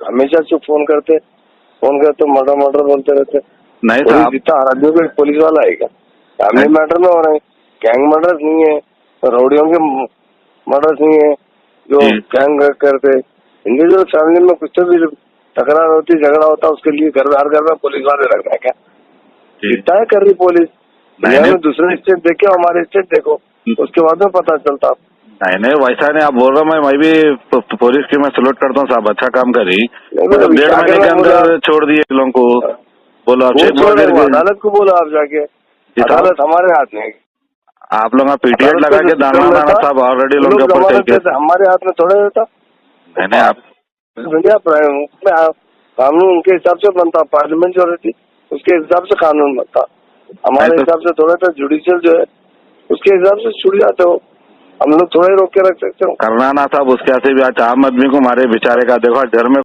हमेशा से फोन करते मर्डर बोलते रहते। नहीं पुलिस साहब, जितना आराध्यों का पुलिस वाला है क्या? फैमिली मैटर में हो रहे हैं, गैंग मर्डर नहीं है, रौडियों के मर्डर नहीं है जो गैंग करते। इंडिविजुअल फैमिली में कुछ भी तकरार होती, झगड़ा होता, उसके लिए हर घर में पुलिस वाले रखना है क्या? इतना है कर रही पुलिस। दुनिया में दूसरे स्टेट देखे, हमारे स्टेट देखो, उसके बाद में पता चलता। नहीं वैसा नहीं, आप बोल रहे हो। मैं भी पुलिस की मैं सलूट करता हूँ साहब, अच्छा काम करी। मतलब 1.5 महीने के अंदर छोड़ दिए लोगों को। बोलो आप अदालत को बोलो, आप जाके, अदालत हमारे हाथ में। आप लोग पीटीएट लगा के दाना साहब ऑलरेडी लोग हमारे हाथ में थोड़ा रहता। नहीं आप दुनिया कानून उनके हिसाब से बनता, पार्लियामेंट जो रहती उसके हिसाब से कानून बनता। हमारे हिसाब से थोड़ा सा जुडिशियल जो है उसके हिसाब से छूट जाते हो, हम लोग थोड़ा ही रोक के रख सकते हो। करना ना साहब, उसके ऐसे भी आज आम आदमी को मारे बेचारे का, देखो घर में